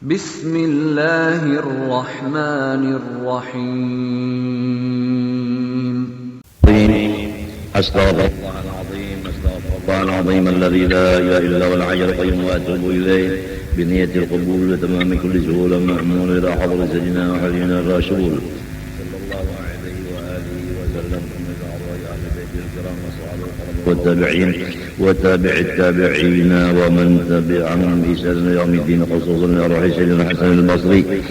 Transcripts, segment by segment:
Bismillahirrahmanirrahim. Astaghfirullahaladzim alladzi la ilaha illa huwal hayyul qayyum wa atubu ilaih bi niyyatil qabul wa tamami kulli shughulin ma'mul ila hadrat sayyidina wa habibina ar-rasul sallallahu alaihi wa alihi wa sallam والتابعين وتابع التابعين ومن تبعهم بإحسان إلى يوم الدين خصوصا روح سيدنا الحسن البصري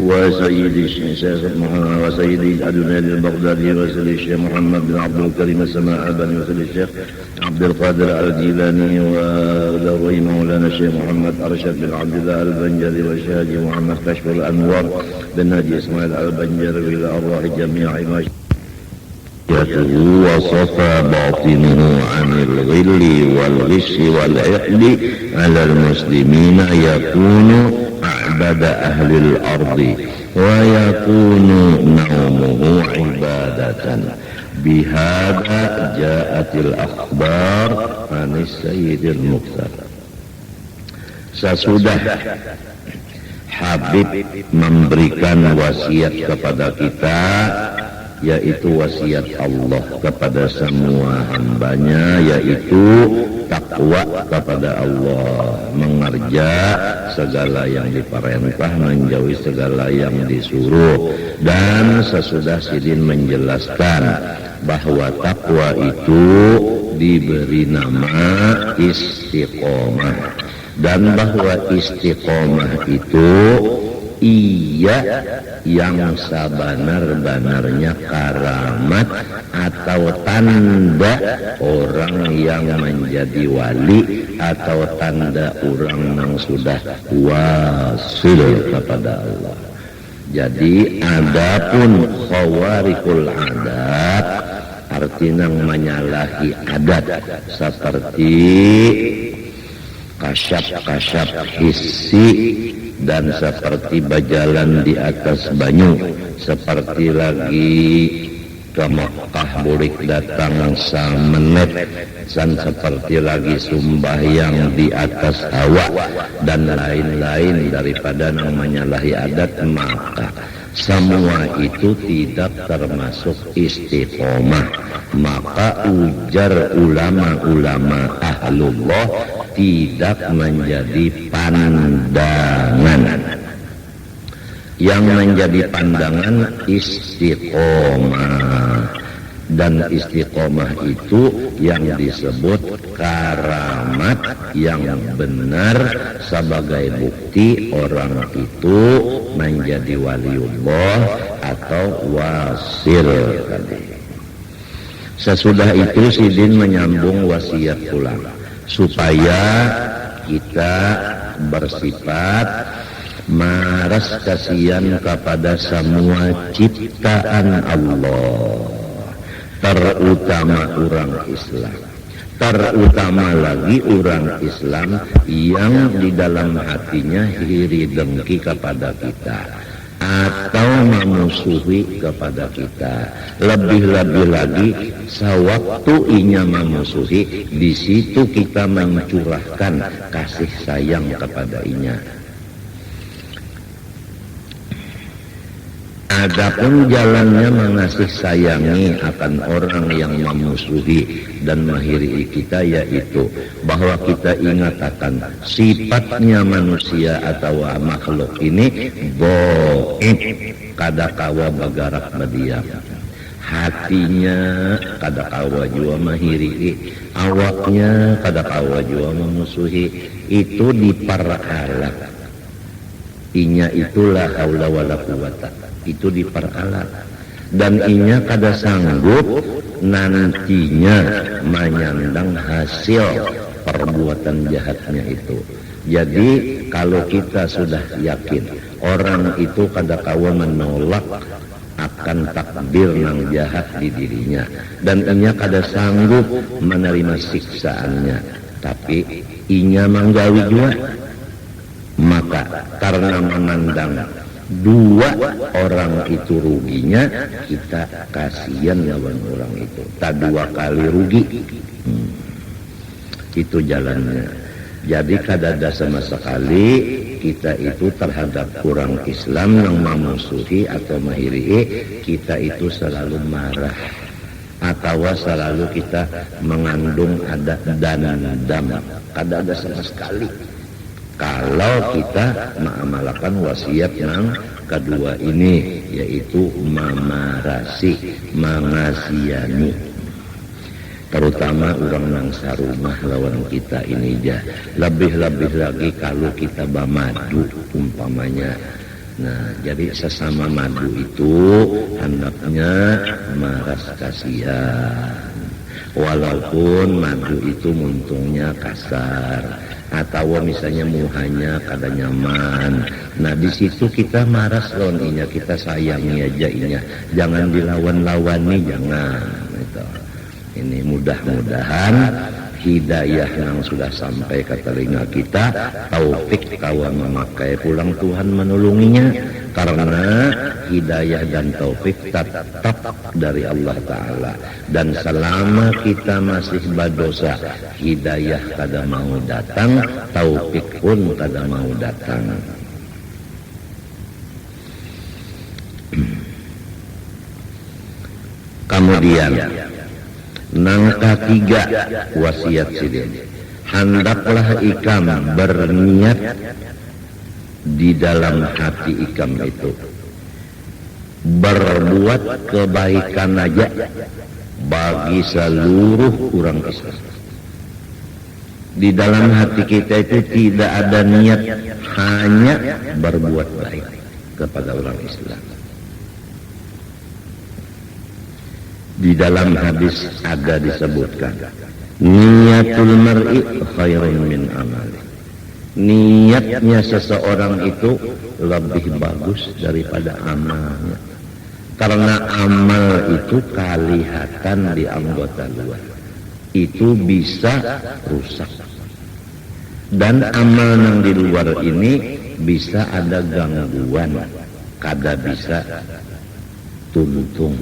وسيد الشيخ محمد وسيد الأدنى البغدادي وسيد الشيخ محمد بن عبد الكريم السماء بن وسيد الشيخ عبد القادر الجيلاني ودوي مولانا الشيخ محمد أرشد بن عبد الله البنجري والشيخ محمد كشف الأنوار بن هادي إسماعيل البنجري إلى أرواح جميع وصفى باطنه عن الغل والغش والعقد على المسلمين يكون أعبد أهل الأرض ويكون نومه عبادة بهذا جاءت الأخبار عن السيد المختار. Sesudah Habib memberikan wasiat kepada kita, yaitu wasiat Allah kepada semua hambanya, yaitu takwa kepada Allah, mengerja segala yang diperintah, menjauhi segala yang disuruh. Dan sesudah Sidin menjelaskan bahwa takwa itu diberi nama istiqomah, dan bahwa istiqomah itu ia yang sebenar-benarnya karamat atau tanda orang yang menjadi wali, atau tanda orang yang sudah wasil kepada Allah. Jadi adapun khawarikul adat, artinya menyalahi adat, seperti kasyaf-kasyaf hissi, dan seperti berjalan di atas banyu, seperti lagi ke Makkah boleh datang samenet, dan seperti lagi sembahyang di atas hawa, dan lain-lain daripada namanya menyalahi adat, maka semua itu tidak termasuk istiqomah. Maka ujar ulama-ulama ahlullah tidak menjadi pandangan. Yang menjadi pandangan istiqomah, dan istiqomah itu yang disebut karamat yang benar sebagai bukti orang itu menjadi waliullah atau wasil tadi. Sesudah itu Sidin menyambung wasiat pulang supaya kita bersifat maras kasihan kepada semua ciptaan Allah, terutama orang Islam, terutama lagi orang Islam yang di dalam hatinya iri dengki kepada kita atau memusuhi kepada kita. Lebih-lebih lagi sewaktu inya memusuhi, di situ kita mencurahkan kasih sayang kepada inya. Adapun jalannya mengasih sayangi akan orang yang memusuhi dan menghiri kita, yaitu bahwa kita ingat akan sifatnya manusia atau makhluk ini dhaif, kadakawa bagarak badiam, hatinya kadakawa jua menghiri, awaknya kadakawa jua memusuhi. Itu diperalat, inya itulah haula wala quwata, itu diperalat, dan inya kada sanggup nantinya menyandang hasil perbuatan jahatnya itu. Jadi kalau kita sudah yakin orang itu kada kawa menolak akan takdir nang jahat di dirinya, dan inya kada sanggup menerima siksaannya, tapi inya manggawi juga, maka karena memandang dua orang itu ruginya, kita kasihan lawan orang itu, tak dua kali rugi. Itu jalannya. Jadi kadada sama sekali kita itu terhadap orang Islam yang memusuhi atau mahiri, kita itu selalu marah atau selalu kita mengandung ada dendam, kada ada sama sekali. Kalau kita mengamalkan wasiat yang kedua ini, yaitu memarasi, mengasihani, terutama orang nang sarumah lawan kita ini jah. Lebih-lebih lagi kalau kita bamadu umpamanya. Nah, jadi sesama madu itu hendaknya maras kasihan. Walaupun madu itu muntungnya kasar atau misalnya muhanya kada nyaman. Nah, di situ kita maras lawan inya, kita sayangi aja inya. Jangan dilawan-lawani, jangan. Gitu. Ini mudah-mudahan hidayah yang sudah sampai ke telinga kita, taufik tawa memakai pulang Tuhan menolonginya, karena hidayah dan taufik tetap dari Allah Ta'ala. Dan selama kita masih berdosa, hidayah kada mau datang, taufik pun kada mau datang. Kemudian nang ketiga wasiat sidin, hendaklah ikam berniat di dalam hati ikam itu berbuat kebaikan aja bagi seluruh orang Islam. Di dalam hati kita itu tidak ada niat, hanya berbuat baik kepada orang Islam. Di dalam hadis ada disebutkan, niatul mar'i khairun min amali. Niatnya seseorang itu lebih bagus daripada amalnya. Karena amal itu kelihatan di anggota luar, itu bisa rusak. Dan amal yang di luar ini bisa ada gangguan, kada bisa tuntung.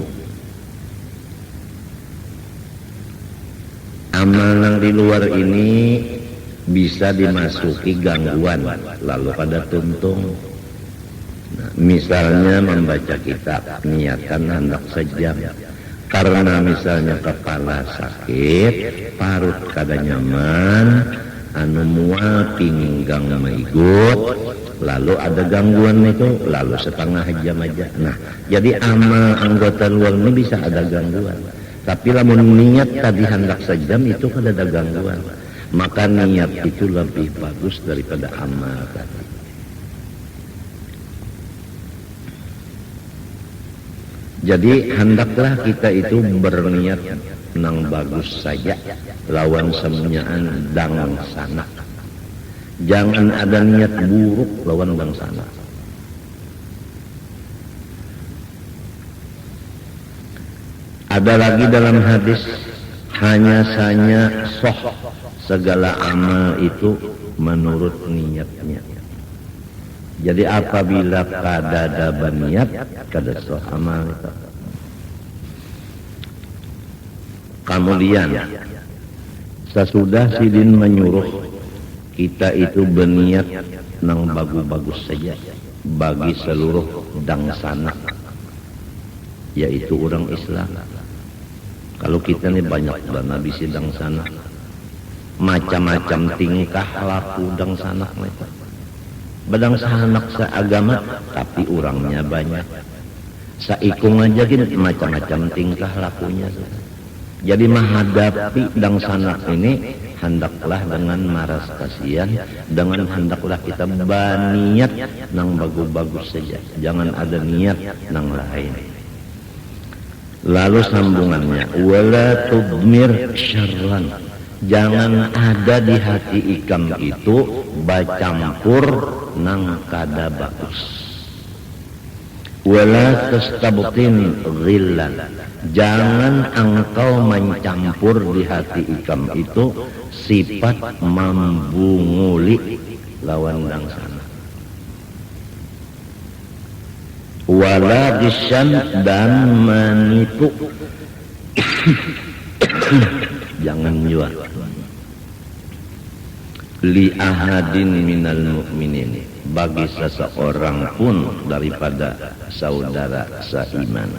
Amal yang di luar ini bisa dimasuki gangguan, lalu pada tuntung. Nah, misalnya membaca kitab, niatan hendak sejam. Karena misalnya kepala sakit, parut kada nyaman, anu mual pinggang maigut, lalu ada gangguan itu, lalu setengah jam aja. Nah, jadi amal anggota luar ini bisa ada gangguan. Tapi lamun niat tadi hendak sejam itu kada ada gangguan. Maka niat itu lebih bagus daripada amal tadi. Jadi hendaklah kita itu berniat nang bagus saja, lawan semuanyaan dang sana. Jangan ada niat buruk lawan dang sana. Ada lagi dalam hadis, hanya saja soh segala amal itu menurut niatnya. Jadi apabila kada ada niat, kada soh amal itu. Kemudian sesudah sidin menyuruh kita itu berniat nang bagus-bagus saja bagi seluruh dangsana, yaitu orang Islam. Kalau kita ini banyak dana di sidang sana, macam-macam tingkah laku dang sana mereka. Badang sanak seagama, tapi orangnya banyak. Saikung aja gini macam-macam tingkah lakunya. Jadi menghadapi dang sana ini, hendaklah dengan maras kasihan, dengan hendaklah kita berniat nang bagus-bagus saja. Jangan ada niat nang lain. Lalu sambungannya, wala tudmir syarran. Jangan ada di hati ikam itu bacampur nang kada bagus. Wala tastabtin ghillan. Jangan engkau mencampur di hati ikam itu sifat membunguli lawan dang sana. Wala gisyan, dan menipu. Jangan jual. li ahadin minal mu'minin, bagi seseorang pun daripada saudara seiman.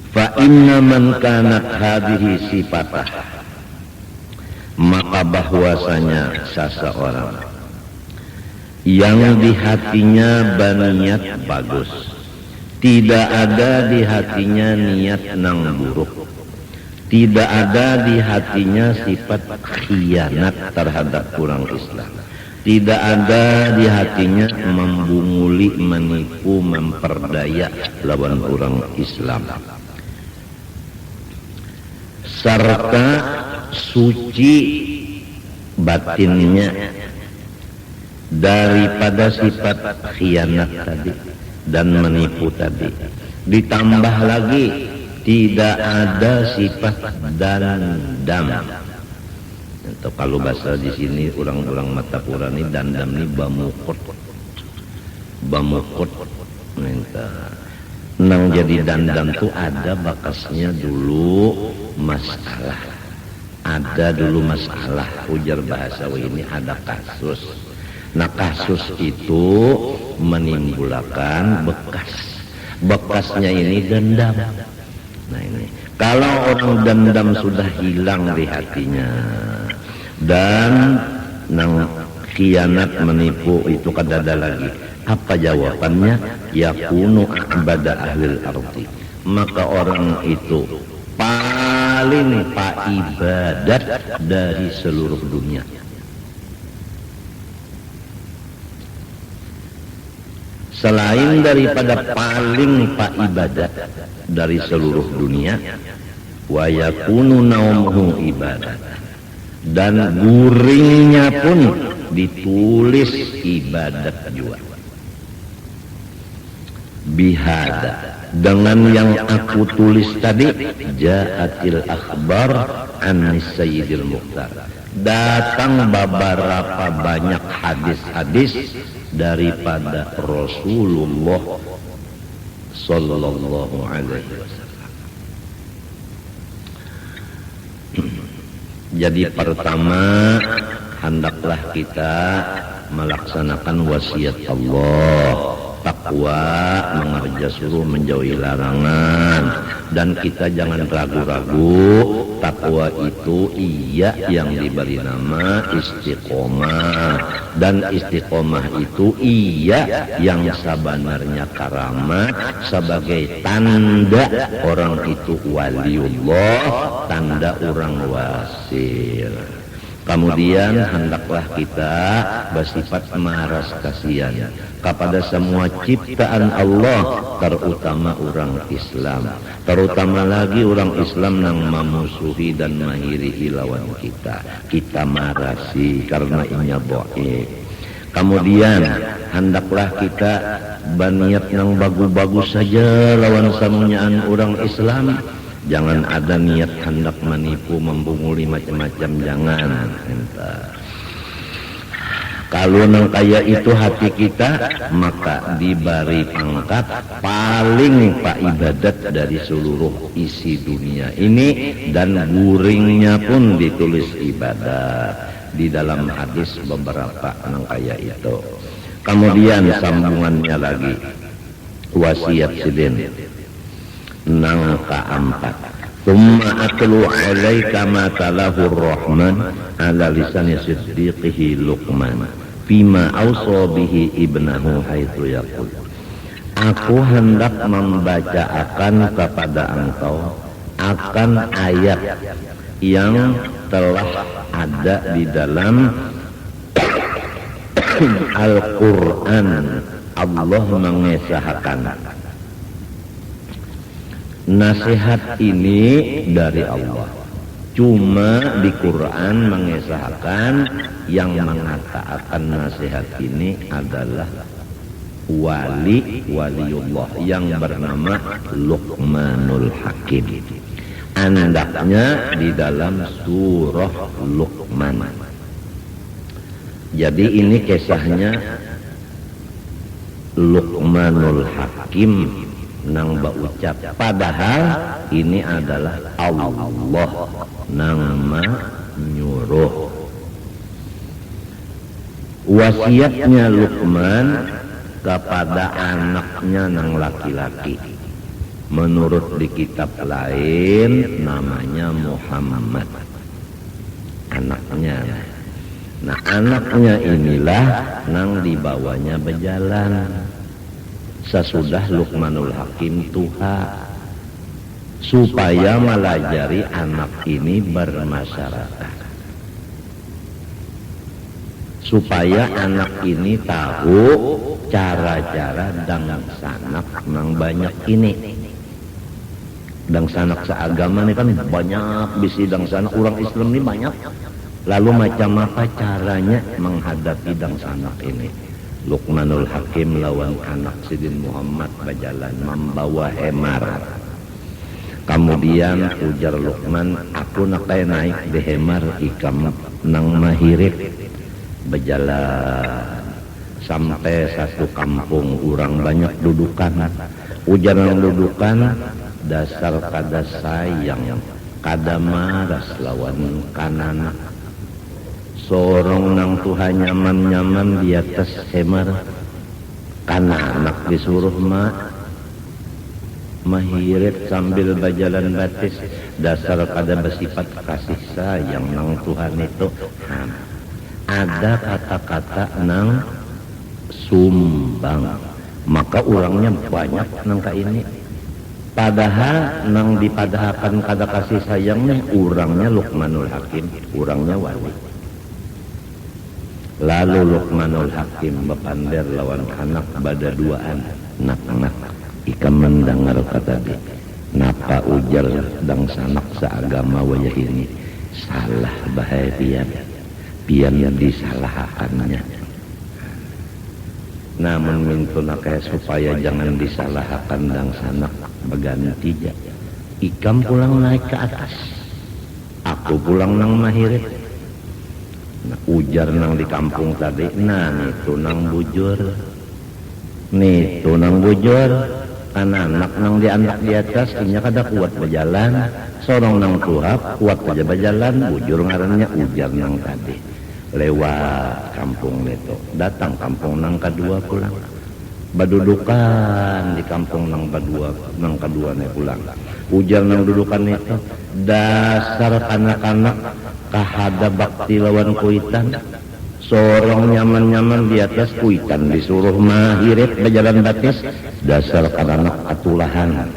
Fa inna man kanat hadhihi sifatah, maka bahwasanya seseorang yang di hatinya berniat bagus, tidak ada di hatinya niat nang buruk, tidak ada di hatinya sifat khianat terhadap orang Islam, tidak ada di hatinya membunguli, menipu, memperdaya lawan orang Islam, serta suci batinnya daripada sifat khianat tadi dan menipu tadi. Ditambah lagi tidak ada sifat dandam. Atau kalau bahasa di sini orang-orang Matapura ini dandam ini bamukut. Minta nang jadi dandam tuh ada bakasnya dulu masalah. Ada dulu masalah, ujar bahasa ini ada kasus. Nah kasus itu menimbulkan bekas. Bekasnya ini dendam. Nah ini kalau orang dendam sudah hilang di hatinya dan nang khianat menipu itu kadada lagi, apa jawabannya? Yakunu abada ahlil ardi, maka orang itu paling ibadat dari seluruh dunia. Selain daripada paling ibadat dari seluruh dunia, wa yakunu naumuhu ibadat, dan guringnya pun ditulis ibadat juga. Bihada, dengan yang aku tulis tadi, ja'atil akhbar an sayyidil mukhtar, datang beberapa banyak hadis-hadis daripada Rasulullah sallallahu alaihi wasallam. Jadi pertama, hendaklah kita melaksanakan wasiat Allah, takwa, mengerja suruh, menjauhi larangan, dan kita jangan ragu-ragu. Takwa itu iya yang diberi nama istiqomah, dan istiqomah itu iya yang sebenarnya karamat sebagai tanda orang itu waliullah, tanda orang wasil. Kemudian hendaklah kita bersifat maras kasihan kepada semua ciptaan Allah, terutama orang Islam, terutama lagi orang Islam yang memusuhi dan menghiri lawan kita. Kita marasi karena inya bohong. Kemudian hendaklah kita berniat yang bagus-bagus saja lawan samunyaan orang Islam. Jangan ada niat hendak menipu, membunguli macam-macam, jangan. Kalau nang kaya itu hati kita, maka diberi pangkat paling ibadat dari seluruh isi dunia ini, dan guringnya pun ditulis ibadat di dalam hadis beberapa nang kaya itu. Kemudian sambungannya lagi wasiat sidin nang keempat, thumma atlu alaika ma talahu rahman ala lisani siddiqihi Luqman fima awsa bihi ibnahu haitsu yaqul. Aku hendak membaca akan kepada engkau akan ayat yang telah ada di dalam Al-Quran. Allah mengesahkan nasihat ini dari Allah. Cuma di Quran mengesahkan yang mengatakan nasihat ini adalah waliullah yang bernama Luqmanul Hakim. Andaknya di dalam surah Luqman. Jadi ini kisahnya Luqmanul Hakim nang baucap, padahal ini adalah Allah nang nyuruh. Wasiatnya Luqman kepada anaknya nang laki-laki, menurut di kitab lain namanya Muhammad, anaknya. Nah, anaknya inilah nang dibawanya berjalan sesudah Luqmanul Hakim tuha, supaya melajari anak ini bermasyarakat, supaya anak ini tahu cara-cara dang sanak nang banyak ini. Dang sanak seagama ini kan banyak, bisi dang sanak orang Islam ini banyak. Lalu macam apa caranya menghadapi dang sanak ini? Luqmanul Hakim lawan anak Sidin Muhammad berjalan membawa hemar. Kemudian ujar Luqman, aku nak naik di hemar ikam nang mahirip. Berjalan sampai satu kampung, orang banyak dudukan. Ujar nang dudukan, dasar kada sayang, kada maras lawan kanana. Sorong nang Tuhan nyaman-nyaman di atas hemar, kananak disuruh mahirit sambil berjalan batis. Dasar kada bersifat kasih sayang nang Tuhan itu. Ada kata-kata nang sumbang, maka orangnya banyak nang ka ini. Padahal nang dipadahkan kada kasih sayangnya orangnya Luqmanul Hakim, orangnya wali. Lalu Luqmanul Hakim bepander lawan anak bada duaan, nak ikam mendengar kata di napa ujar dang sanak seagama wayah ini salah bahaya pian disalahkannya. Namun mintu nakaya supaya jangan disalahkan dang sanak berganti ja. Ikam pulang naik ke atas, aku pulang nang mahirit. Nah, ujar nang di kampung tadi, nah itu nang bujur, nih itu nang bujur, anak nang dianak di atas, inya kada kuat berjalan, sorong nang tuhap kuat aja berjalan, bujur ngarannya ujar nang tadi. Lewat kampung itu, datang kampung nang kedua pulang, badudukan di kampung nang kedua nih pulang. Ujar nang dudukan itu, dasar anak-anak kahada bakti lawan kuitan, sorong nyaman-nyaman di atas kuitan disuruh mahirit berjalan batis, dasar anak atulahan.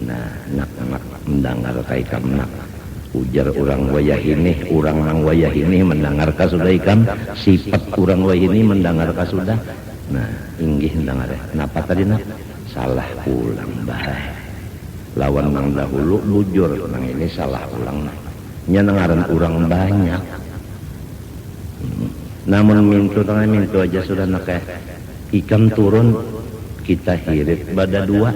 Nah, nak mendengar kaikam nak. Ujar orang wayah ini, orang nang wayah ini mendengar ka sudah ikam, sifat orang wayah ini mendengar ka sudah. Nah, inggih mendengar. Napa tadi nak? Salah ulang bahaya. Lawan nang dahulu bujur, nang ini salah ulang nah. Nya nangaran orang banyak. Namun mintu aja sudah nak ikam turun kita hirit bada dua.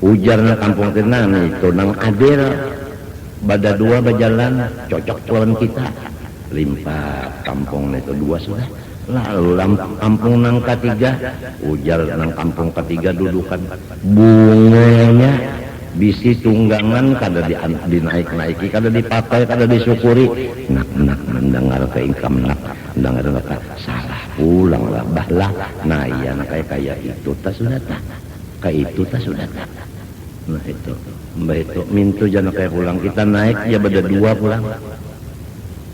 Ujar na kampung tenan itu nang adil bada dua berjalan cocok lawan kita. Limpah kampung itu dua sudah. Lalu kampung nang ketiga, ujar nang kampung ketiga dudukan bunganya bisi tunggangan kada dinaik-naiki, kada dipakai, kada disyukuri. Nak mendengar ke income nak mendengar ka salah pulang lah bahlah. Nah iya nak kayak itu tas sudah tak, kayak itu tas sudah tak. Nah itu mbak itu mintu jangan kayak pulang, kita naik ya beda dua pulang,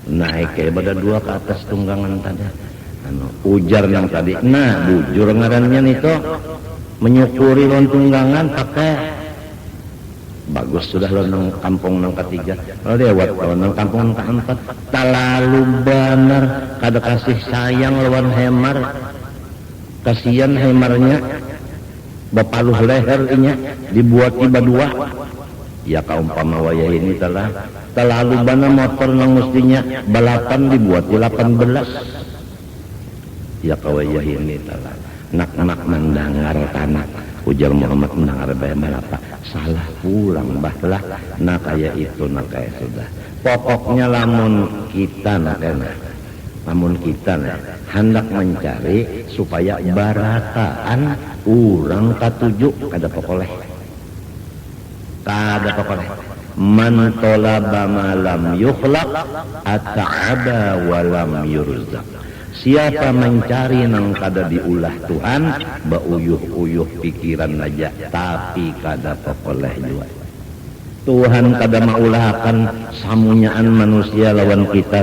naik kayak beda dua ke atas tunggangan tadi. Ujar nang tadi, nah bujur ngarannya itu menyukuri lawan tunggangan pakai bagus sudah lo nang kampung nang ketiga. Lo lewat lo nang kampung nang keempat, terlalu benar kada kasih sayang lawan hemar. Kasihan hemarnya bepaluh lehernya dibuat tiba dua. Ya kaumpama wayah ini terlalu benar motor nang mestinya balapan dibuat di 18. Ya kawayah ini telah nak mendengar tanah. Ujar Muhammad mendengar bayar apa? Salah pulang bahlah. Nah kayak itu nak kayak sudah. Pokoknya lamun kita nak namun kita hendak mencari supaya barataan urang katuju kada pokoleh man tolaba ma lam yukhlaq ata'aba wa lam yurzaq. Siapa mencari nang kada diulah Tuhan, bauyuh-uyuh pikiran aja tapi kada pokoleh jua. Tuhan kada maulahkan samunyaan manusia lawan kita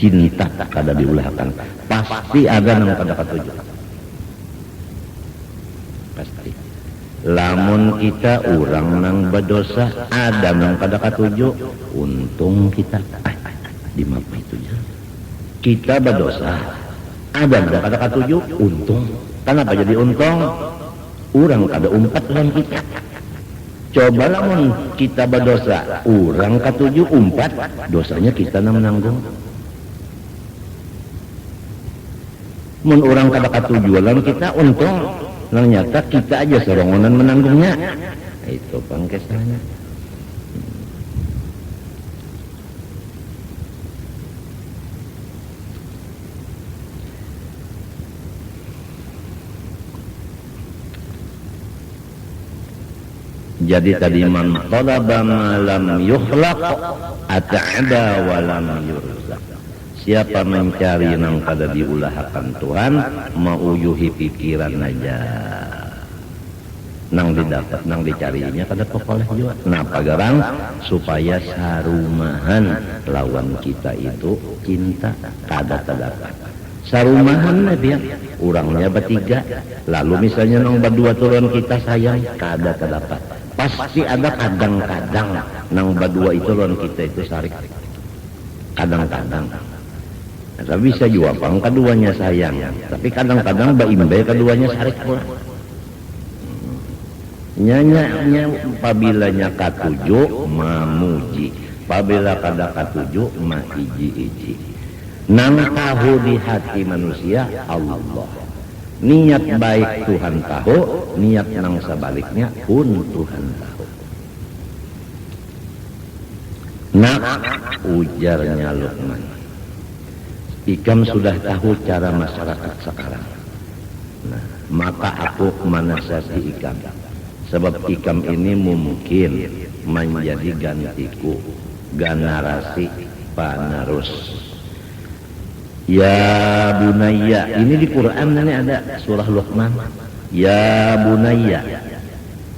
cinta kada diulahkan. Pasti ada nang kada katuju. Pasti. Lamun kita urang nang berdosa ada nang kada katuju, untung kita di mapa itu ya. Kita berdosa ada nang kada katuju, untung. Kenapa jadi untung? Urang kada umpat lawan kita. Coba lamun kita berdosa, urang katuju umpat, dosanya kita nang menanggung. Mun urang kada katuju lawan kita untung. Nang nyata kita aja sorongonan menanggungnya. Itu pangkesannya. Jadi tadi man talaba ma lam yukhlaq ata'ada wa lam yurzaq. Siapa mencari nang kada diulahkan Tuhan, mauyuhi pikiran aja. Nang didapat, nang dicarinya kada pokoleh juga. Nah, pagarang supaya sarumahan lawan kita itu cinta kada terdapat. Sarumahan dia, orangnya bertiga. Lalu misalnya nang berdua turun kita sayang, kada terdapat. Pasti ada kadang-kadang nang berdua itu lawan kita itu sarik. Kadang-kadang. Nah, bisa juga pang keduanya sayang, tapi kadang-kadang baimbe keduanya sarik pula. Nyanya pabilanya katuju mamuji, pabila kada katuju maiji-iji. Nang tahu di hati manusia Allah. Niat baik Tuhan tahu, niat nang sebaliknya pun Tuhan tahu. Nah, ujarnya Luqman. Ikam sudah tahu cara masyarakat sekarang. Nah, maka aku menasihati Ikam. Sebab Ikam ini mungkin menjadi gantiku, generasi penerus. Ya bunayya, ini di Quran ini ada surah Luqman. Ya bunayya.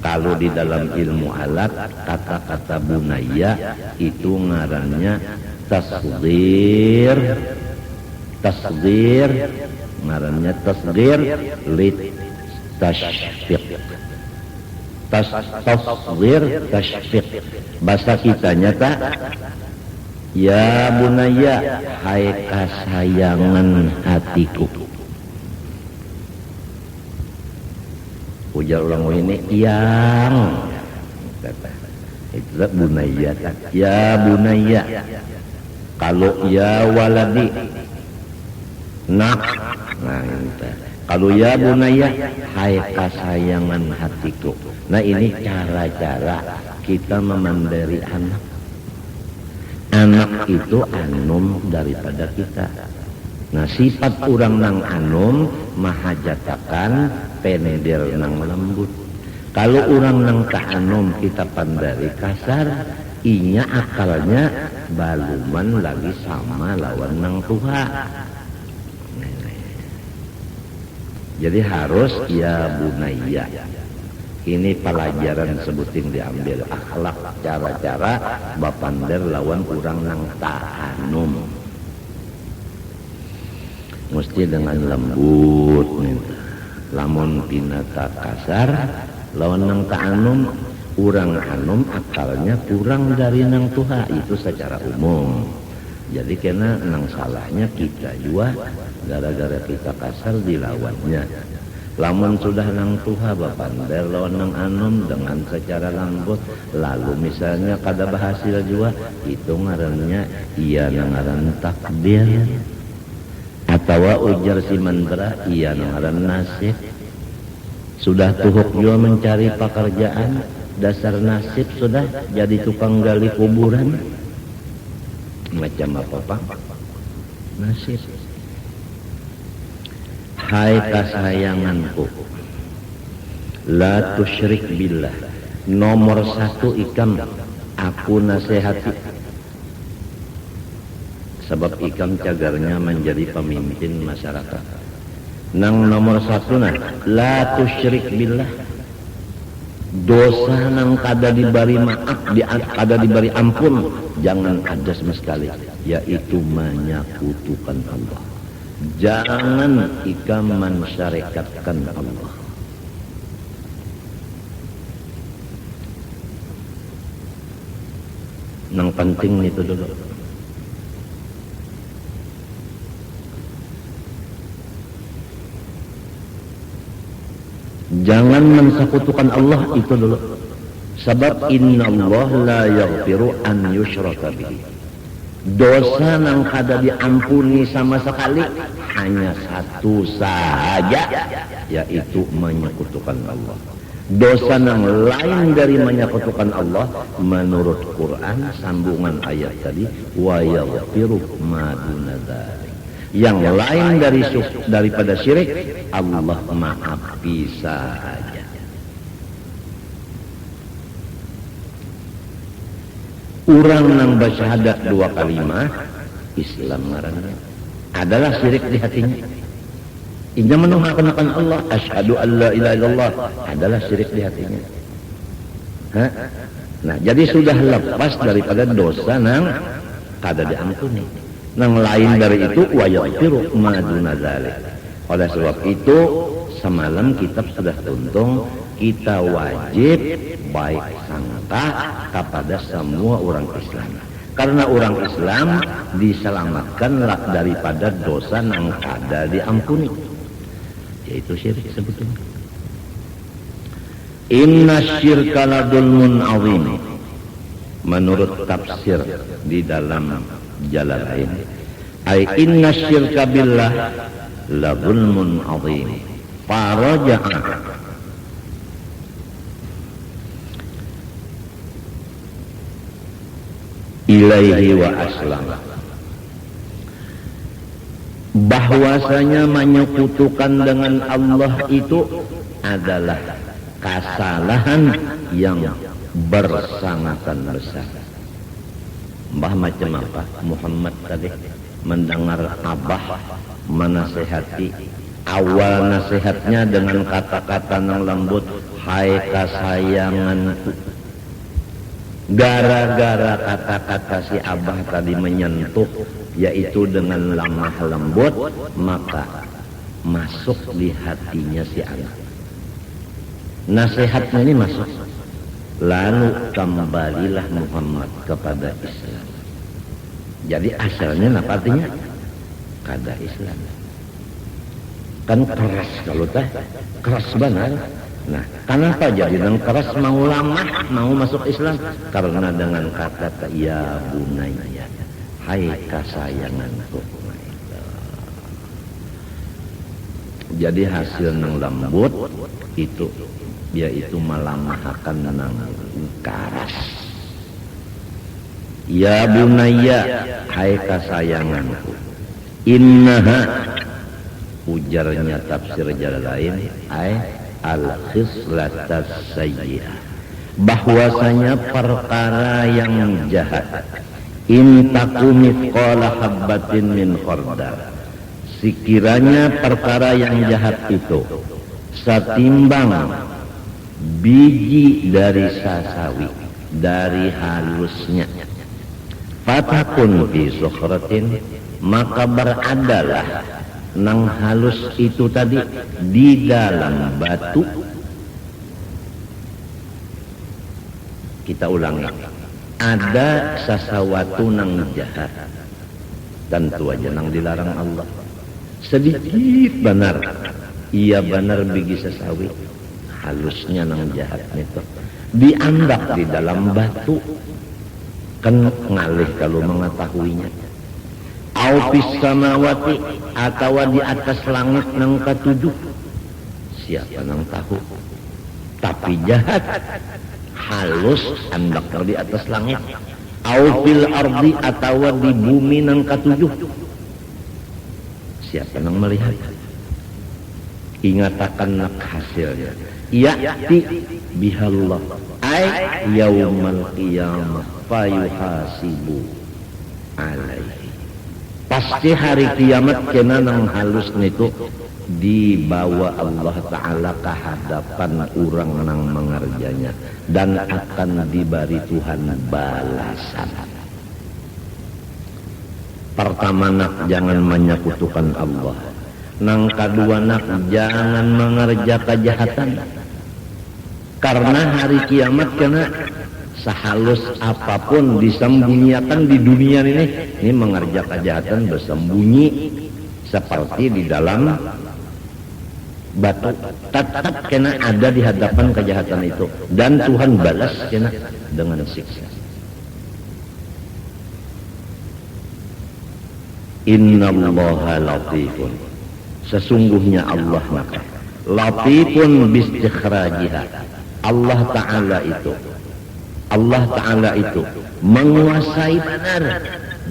Kalau di dalam ilmu alat kata-kata bunayya itu ngarannya tasghir. Tasghir ngarannya tasghir lit tashfiq. Tasghir tashfiq. Bahasa kitanya tak ya bunaya, hai kasayangan hatiku. Ujar orang ini yang itu bunaya. Ya bunaya. Kalau ya waladi nak, nah itu. Kalau ya bunaya, hai kasayangan hatiku. Nah ini cara-cara kita memandiri anak. Anak itu anum daripada kita. Nah sifat orang nang anum mahajatakan peneder nang lembut. Kalau orang nang ta'anum kita pandari kasar, inya akalnya baluman lagi sama lawan nang tuha. Jadi harus ya bunaya. Ini pelajaran sebutin diambil akhlak cara-cara bapander lawan kurang nang ta'anum. Mesti dengan lembut nih. Lamun pinata kasar lawan nang ta'anum, urang anum akalnya kurang dari nang tuha, itu secara umum. Jadi kena nang salahnya kita juga gara-gara kita kasar dilawannya. Lamun sudah nang tuha bapander lawan nang anum dengan secara lembut, lalu misalnya kada berhasil juga, itu ngarannya iya nang ngaran takdir. Atau ujar si mantra iya nang ngaran nasib. Sudah tuhuk juga mencari pekerjaan, dasar nasib sudah jadi tukang gali kuburan. Macam apa pak? Nasib. hai kasayanganku, la tusyrik billah. Nomor satu ikam aku nasihati, sebab ikam cagarnya menjadi pemimpin masyarakat. Nang nomor satu nah, la tusyrik billah. Dosa nang kada diberi maaf, kada diberi ampun, jangan ada sama sekali, yaitu menyekutukan Allah. Jangan ikam mensyarikatkan Allah. Nang penting itu dulu. Jangan mensekutukan Allah itu dulu. Sebab innallaha la yaghfiru an yushraka bihi. Dosa nang kada diampuni sama sekali hanya satu saja, yaitu menyekutukan Allah. Dosa nang lain dari menyekutukan Allah menurut Quran sambungan ayat tadi, wa yaghfiru ma duna dzalik. Yang lain daripada syirik Allah maafi saja. Orang nang bersyahadat dua kalimah Islam ngaranna adalah syirik di hatinya. Inna menuhakan Allah, asyhadu an la ilaha illallah, adalah syirik di hatinya. Nah, jadi sudah lepas daripada dosa nang kada diampuni. Nang lain dari itu wa yaghfiru ma duna dzalik. Oleh sebab itu semalam kita sudah tuntung kita wajib baik sangka kepada semua orang Islam. Karena orang Islam diselamatkan daripada dosa nang kada diampuni, yaitu syirik sebetulnya. Inna syirka la dzulmun azim. Menurut tafsir di dalam Jalalain, ay inna syirka billah la dzulmun azim. Faraja'a ilaihi wa aslam. Bahwasanya menyekutukan dengan Allah itu adalah kesalahan yang bersangatan besar. Mbah macam apa? Muhammad tadi mendengar Abah menasehati, awal nasihatnya dengan kata-kata yang lembut, hai kasayanganku. Gara-gara kata-kata si Abah tadi menyentuh, yaitu dengan lemah lembut, maka masuk di hatinya si anak. Nasihatnya ini masuk. Lalu kembalilah Muhammad kepada Islam. Jadi asalnya apa artinya? Kada Islam. Kan keras kalau teh, keras benar. Nah, kenapa jadi yang keras mau lama, mau masuk Islam? Karena dengan kata ya bunayya, hai kasayanganku. Jadi hasil yang lembut itu yaitu melamahkan nang karas. Ya bunayya, hai kasayanganku. Innaha, ujarnya tafsir Jalalain, ai al-khislatas sayyi'ah, bahwasanya perkara yang jahat, in taku mithqala habbatin min khardal, sekiranya perkara yang jahat itu setimbang biji dari sasawi, dari halusnya, fatakun fi sukhratin, maka beradalah nang halus itu tadi di dalam batu. Kita ulangi, ada sesuatu nang jahat, tentu aja nang dilarang Allah. Sedikit benar, iya benar biji sasawi, halusnya nang jahat itu diandak di dalam batu, kan ngalih kalau mengetahuinya. Aufis samawati, atau di atas langit nang ketujuh, siapa nang tahu. Tapi jahat, halus andak di atas langit. Aufil ardi, atau di bumi nang ketujuh, siapa nang melihat. ingatakan nak hasilnya ya'ti bihallah ay yaumal qiyamah fayuhasibu alaihi. Pasti hari kiamat kena nang halus nitu dibawa Allah Ta'ala ke hadapan orang nang mengerjanya dan akan diberi Tuhan balasan. Pertama nak jangan menyekutukan Allah. Nang kedua nak jangan mengerja kejahatan. Karena hari kiamat kena sehalus apapun disembunyikan di dunia ini mengerja kejahatan bersembunyi seperti di dalam batu, tetap kena ada di hadapan kejahatan itu dan Tuhan balas kena dengan siksa. Innallaha latifun, sesungguhnya Allah maka latifun bistikhrajiha. Allah Ta'ala itu menguasai benar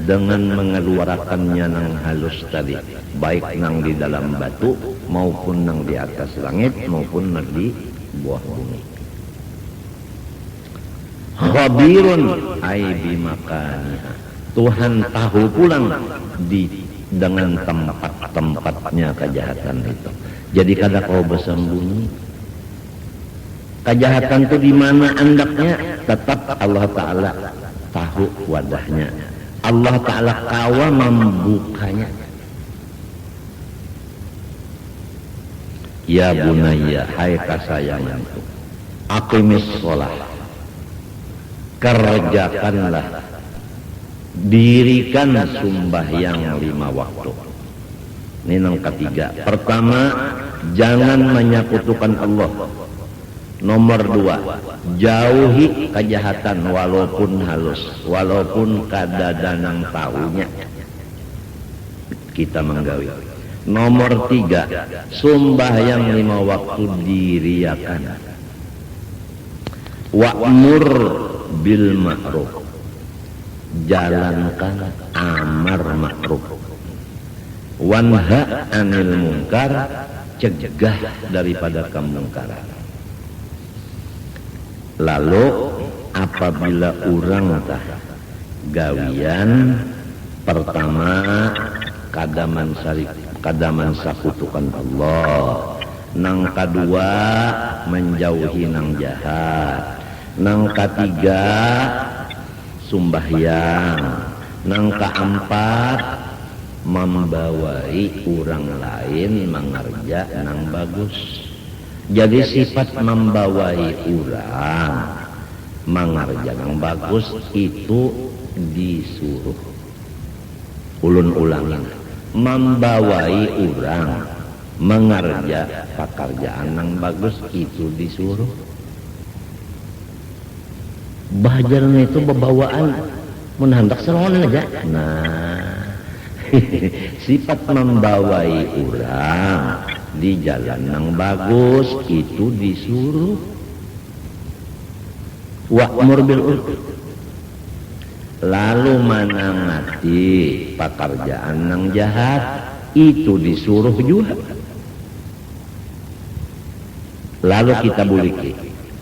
dengan mengeluarkannya nang halus tadi, baik nang di dalam batu maupun nang di atas langit maupun nang di bawah bumi. Khabirun ay bimakaniha, Tuhan tahu pulang dengan tempat-tempatnya kejahatan itu. Jadi kada kau bersembunyi kejahatan itu di mana andaknya, tetap Allah Ta'ala tahu wadahnya. Allah Ta'ala kawa membukanya. Ya bunayya, hai kasayanganku, aqimis sholah, kerjakanlah, dirikan sembahyang 5 waktu. Ini yang ketiga. Pertama, jangan menyekutukan Allah. Nomor 2, jauhi kejahatan walaupun halus, walaupun kadadanang tahunya kita menggawi. Nomor 3, sembahyang 5 waktu diriakan. Wa'mur bil ma'ruf, jalankan amar ma'ruf. Wanha anil munkar, cegah daripada kemungkaran. Lalu apabila orang gawian pertama kadaman sakutukan Allah, nang kedua menjauhi nang jahat, nang ketiga sumbahyang, nang keempat membawai orang lain mengerja nang bagus. Jadi sifat membawai orang mengerja yang bagus itu disuruh. Ulun ulangin, membawai orang mengerja pekerjaan yang bagus itu disuruh. Bahajarnya itu bebawaan menhandak selongan aja. Nah, sifat membawai orang di jalan yang bagus itu disuruh. Wa'mur bil urf, lalu menangati pekerjaan yang jahat itu disuruh juga. Lalu kita buliki,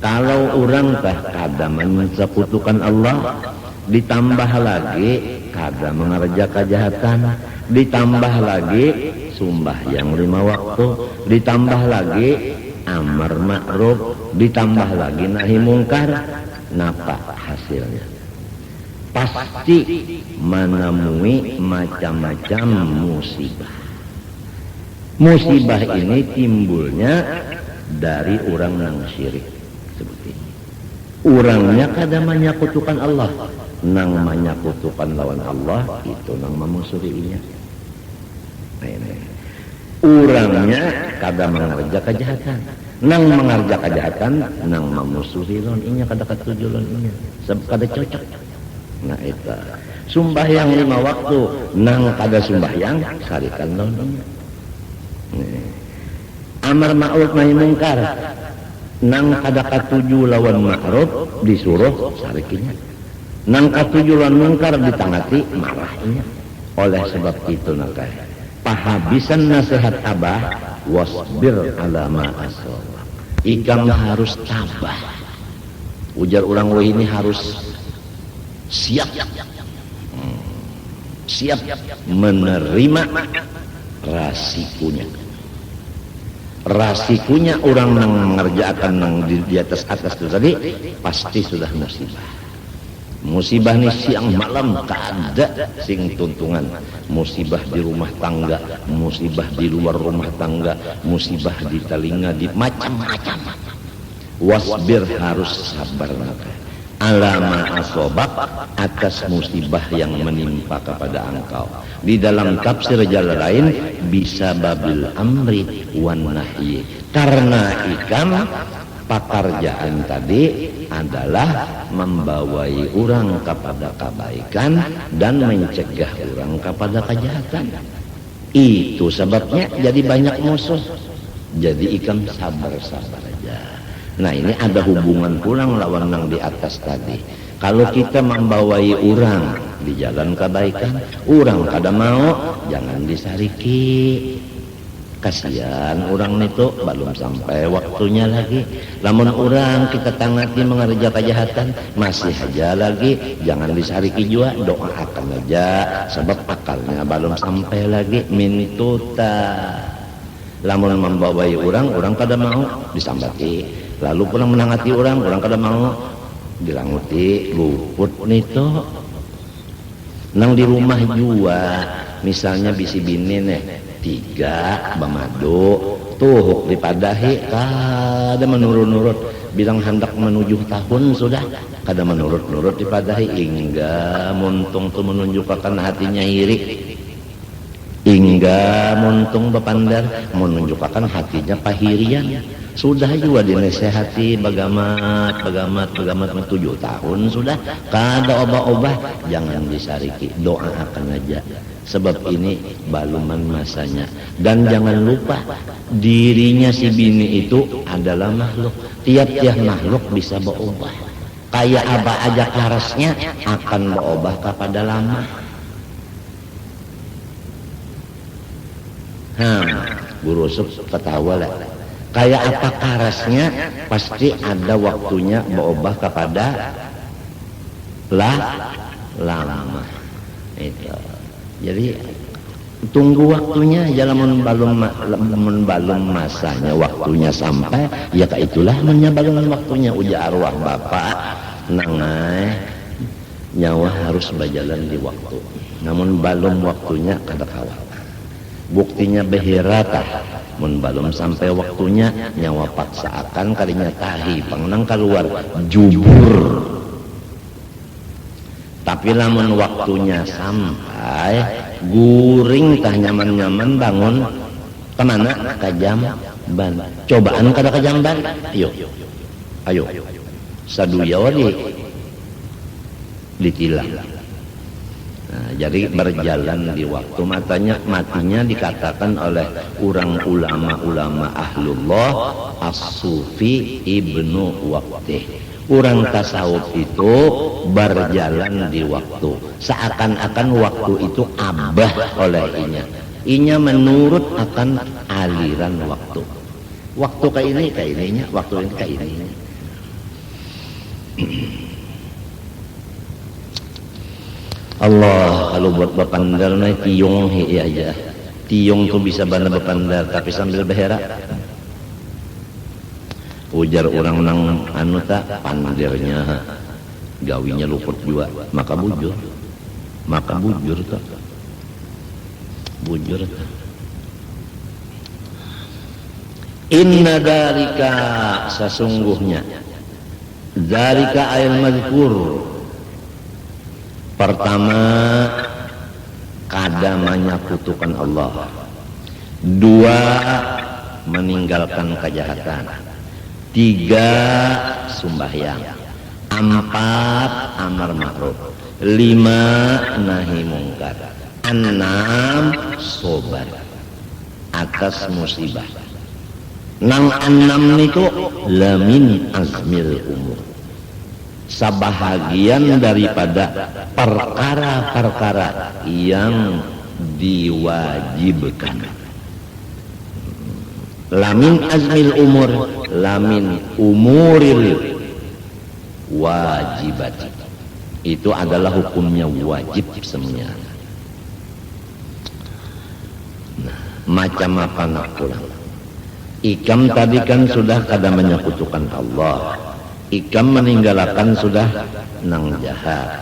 kalau orang kada mensekutukan Allah, ditambah lagi kada mengerja kejahatan, ditambah lagi sembahyang 5 waktu, ditambah lagi amar ma'ruf, ditambah lagi nahi mungkar, napa hasilnya? Pasti menemui macam-macam musibah. Musibah ini timbulnya dari orang yang syirik seperti ini. Orangnya kada menyekutukan Allah, nang menyekutukan lawan Allah itu nang memusuhinya. Orangnya kada mengerja kejahatan, nang mengerja kejahatan nang memusuhi lawan inya, kada ketuju lawan inya, sebab kada cocok. Nah itu sembahyang 5 waktu nang kada sembahyang sarikan lawan inya. Amar ma'ruf nahi mungkar nang kada ketuju lawan ma'ruf disuruh sarikinya, nang ketuju lawan mungkar ditangati marahnya. Oleh sebab itu nakai pahabisan nasihat abah, wasbir ala ma asaba. Ikam harus tabah. Ujar orang weh ini harus siap siap menerima rasikunya orang yang mengerjakan yang di atas itu tadi pasti sudah musibah nih siang malam kada sing tuntungan, musibah di rumah tangga, musibah di luar rumah tangga, musibah di telinga, di macam-macam. Wasbir harus sabar alama asobak atas musibah yang menimpa kepada engkau. Di dalam tafsir jalan lain bisa babil amri wan nahyi, karena ikam pekerjaan tadi adalah membawai orang kepada kebaikan dan mencegah orang kepada kejahatan. Itu sebabnya jadi banyak musuh. Jadi ikam sabar-sabar aja. Nah ini ada hubungan pulang lawan yang di atas tadi. Kalau kita membawai orang di jalan kebaikan, orang kada mau, jangan disariki. Kasihan orang itu belum sampai waktunya lagi. Lamun orang kita tangati mengerja kejahatan, masih aja lagi, jangan disariki juga, doakan aja. Sebab akalnya belum sampai lagi, mintuta. Lamun membawai orang kada mau, disambati. Lalu pulang menangati orang kada mau, dilanguti, luput nito. Nang di rumah juga, misalnya bisi bini nih, 3 bamado, tuh dipadahi, kada menurut-nurut, bilang hendak menuju tahun sudah, kada menurut-nurut dipadahi, hingga muntung tuh menunjukkan hatinya iri. Hingga muntung bepandar menunjukkan hatinya pahirian. Sudah juga dinasehati bagamat 7 tahun sudah kada obah-obah, jangan disariki, doakan aja. Sebab ini baluman masanya. Dan jangan lupa dirinya si bini itu adalah makhluk. Tiap-tiap makhluk bisa berubah. Kayak apa aja karasnya akan berubah kepada lama. Guru Sup ketawa lah. Kayak apa karasnya pasti ada waktunya berubah kepada lama. Itu. Jadi tunggu waktunya, jangan membalum masanya, waktunya sampai ya itulah menyabalun waktunya. Ujar arwah bapak nangai nyawa harus berjalan di waktu, namun balum waktunya kada kawal. Buktinya behirata mun balum sampai waktunya nyawa paksa akan kalinya tahi pangnang keluar jubur. Tapi lamun waktunya sampai guring tah nyaman-nyaman bangun kemana? Ke jamban. Cobaan kada ke jamban? Ayo saduya ditilang. Nah, jadi berjalan di waktu. Matinya dikatakan oleh orang ulama ahlullah as-sufi ibnu waqtih. Orang tasawuf itu berjalan di waktu, seakan-akan waktu itu abah oleh inya menurut akan aliran waktu. Waktu kayak ininya, waktu ini kayak ini. Allah, kalau buat bapandar nih tiung aja. Tiung tuh bisa bana bapandar tapi sambil beherak. Ujar orang nang anu tak pandirnya gawinya luput juga, maka bujur tak bujur tak. Inna dalika sesungguhnya dalika ayat mazkur pertama kada menyekutukan Allah, 2 meninggalkan kejahatan, 3 sembahyang, 4 amar ma'ruf, 5 nahi mungkar, 6 sobar atas musibah. Nang 6 itu lamin azmil umur, sebahagian daripada perkara-perkara yang diwajibkan. Lamin azmil umur, lamin umuril wajibati. Itu adalah hukumnya wajib semuanya. Nah, macam apa nak pulang? Ikam tadi kan sudah kada menyekutukan Allah. Ikam meninggalkan sudah nang jahat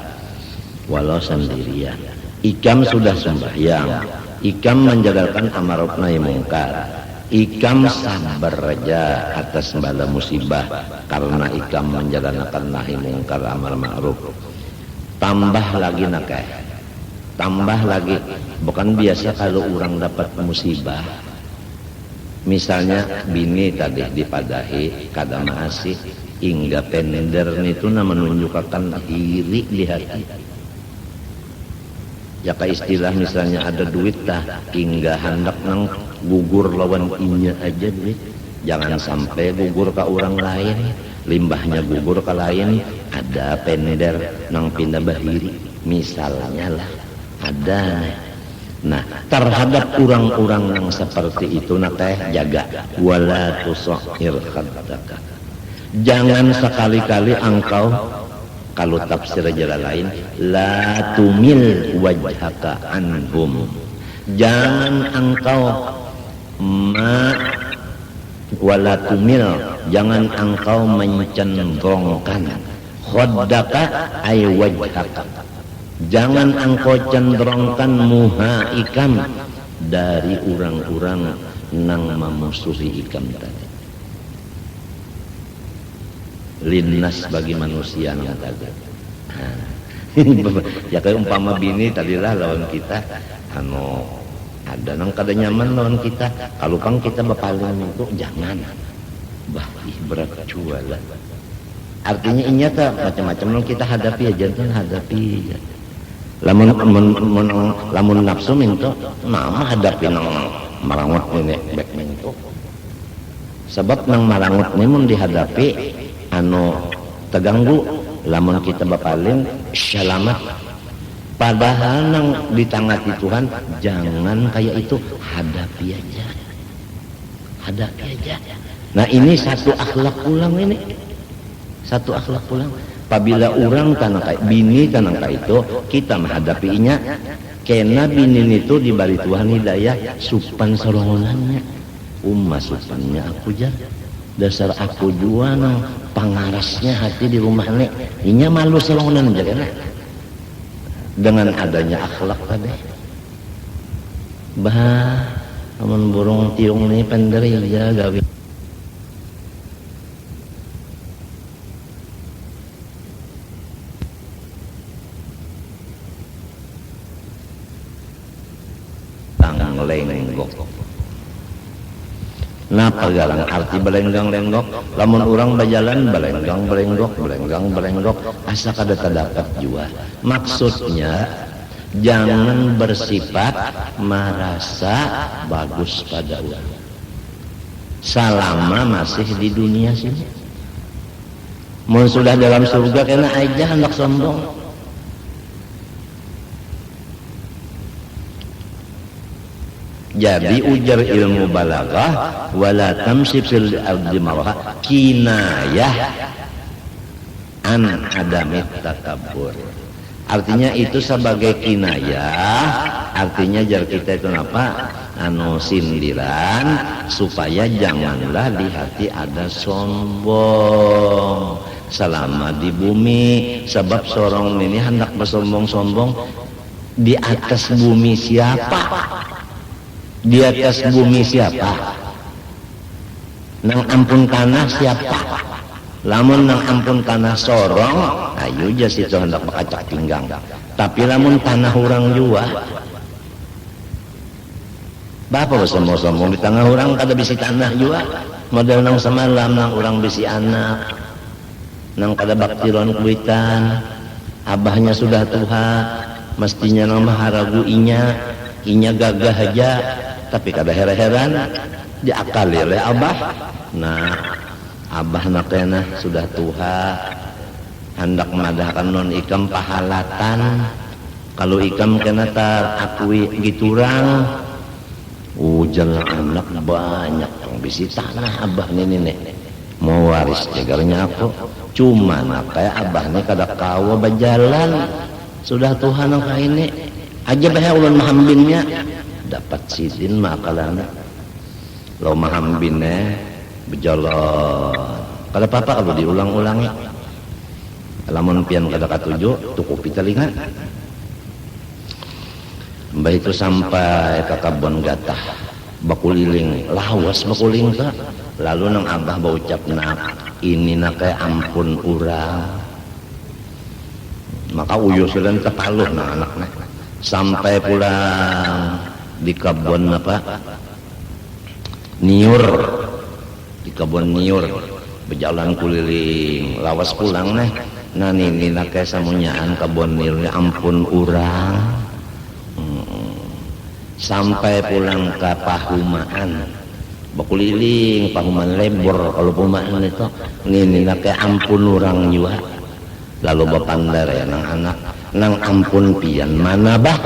walau sendirian. Ikam sudah sembahyang. Ikam menjalankan amar nahi mungkar. Ikam sabar aja atas bala musibah karena ikam menjalankan nahi mungkar amar ma'ruf. Tambah lagi nakeh. Tambah lagi, bukan biasa kalau orang dapat musibah. Misalnya bini tadi dipadahi kada masih hingga pender itu menunjukkan iri di hati. Ya kayak istilah misalnya ada duit dah hingga hendak nang gugur lawan inya aja duit. Jangan sampai gugur ke orang lain, limbahnya gugur ke lain, ada pender nang pindah bahiri misalnya lah ada. Nah, terhadap orang-orang yang seperti itu nak teh jaga wala tusakhir khaddaka. Jangan sekali-kali engkau, kalau tafsir jalan lain, la tumil wajhaka anhum. Jangan engkau wala tumil, jangan engkau mencendrongkan khaddaka ay wajhaka. Jangan engkau cenderungkan muha ikam dari orang-orang nang memusuhi ikam tadi. Linnas bagi manusia yang tadi. Ya kayak umpama bini tadilah lawan kita, ada nang kada nyaman lawan kita. Kalau pang kita berpaling itu jangan. Berat jualan. Artinya inya tak macam-macam nang kita hadapi aja tuh hadapi. Lamun nafsu minto nama hadapi nang marangut ini bek minto. Sebab nang marangut ini mun dihadapi terganggu, lamun kita bapaling selamat. Padahal nang ditangati Tuhan jangan kayak itu, hadapi aja. Nah ini satu akhlak pulang ini. Satu akhlak pulang. Apabila orang tanah kayak bini tanah kayak itu kita menghadapinya, kena bini itu diberi Tuhan hidayah supan sorongannya, supannya aku jar dasar aku jua nang pangarasnya hati di rumah nek inya malu sorongan aja kena dengan adanya akhlak tadi. Amun burung tiung ini penderi ya gawe lenggok. Nah pagalang arti belenggang-lenggok, lamun orang berjalan belenggang-belenggok, asa kada terdapat jua. Maksudnya jangan bersifat merasa bagus pada orang selama masih di dunia sini. Mun sudah dalam surga kena aja hendak sombong. Jadi ujar ilmu balaghah wala tamshi fil ardi maraha kinayah an adamit takabbur. Artinya itu sebagai kinayah, artinya jar kita itu apa? Sindiran supaya janganlah di hati ada sombong selama di bumi. Sebab seorang ini hendak bersombong-sombong di atas bumi siapa? Di atas bumi siapa? Nang ampun tanah siapa? Lamun nang ampun tanah sorong, ayo jas itu hendak bakacak pinggang. Tapi lamun tanah orang jua, bapak sombong-sombong di tanah orang kada bisi tanah jua. Model nang semalam nang orang bisi anak, nang kada baktiron kuitan, abahnya sudah tua, mestinya nang maharagu inya gagah aja. Tapi kada heran-heran diakali oleh abah. Nah abah nakena sudah tua hendak madahkan non ikam pahalatan Kalau ikam kena tar akui giturang, ujar anak banyak yang bisi tanah abah ini nih mau waris jagarnya aku. Cuma kayak abah nih kada kawa berjalan sudah Tuhan yang ini aja bah ulun mahambinnya dapat sidin makalana lo mahambinnya berjalan kada apa-apa kalau diulang-ulangi. Lamun pian kada katuju tukupi telinga. Mbah itu sampai ke kebun gatah bakuliling lawas bakuling ka lalu nang abah baucap nak ini nak kayak ampun urang maka uyusulan kepaluh nang anaknya sampai pulang di kebun apa niur di kebun niur berjalan kuliling lawas pulang nih nah ini nak kayak samunyaan kebun niur ampun urang sampai pulang ke pahumaan bakuliling pahuman lebor kalau pahumaan itu ini kayak ampun orang juga lalu bapandar ya nang anak nang ampun pian mana bah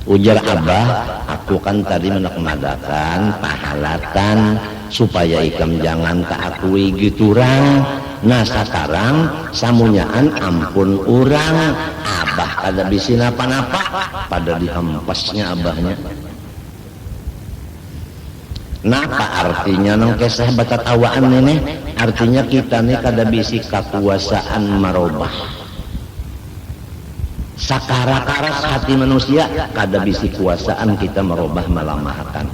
ujar abah aku kan tadi menakmadakan pahalatan supaya ikam jangan keakui giturang. Nah sekarang samunyaan ampun urang abah kada bisi napa-napa pada dihempasnya abahnya. Napa artinya nang kisah baca tawaan ini artinya kita nih kada bisi kekuasaan marobah sakara karas hati manusia kada bisi kuasaan kita merubah malamahkan.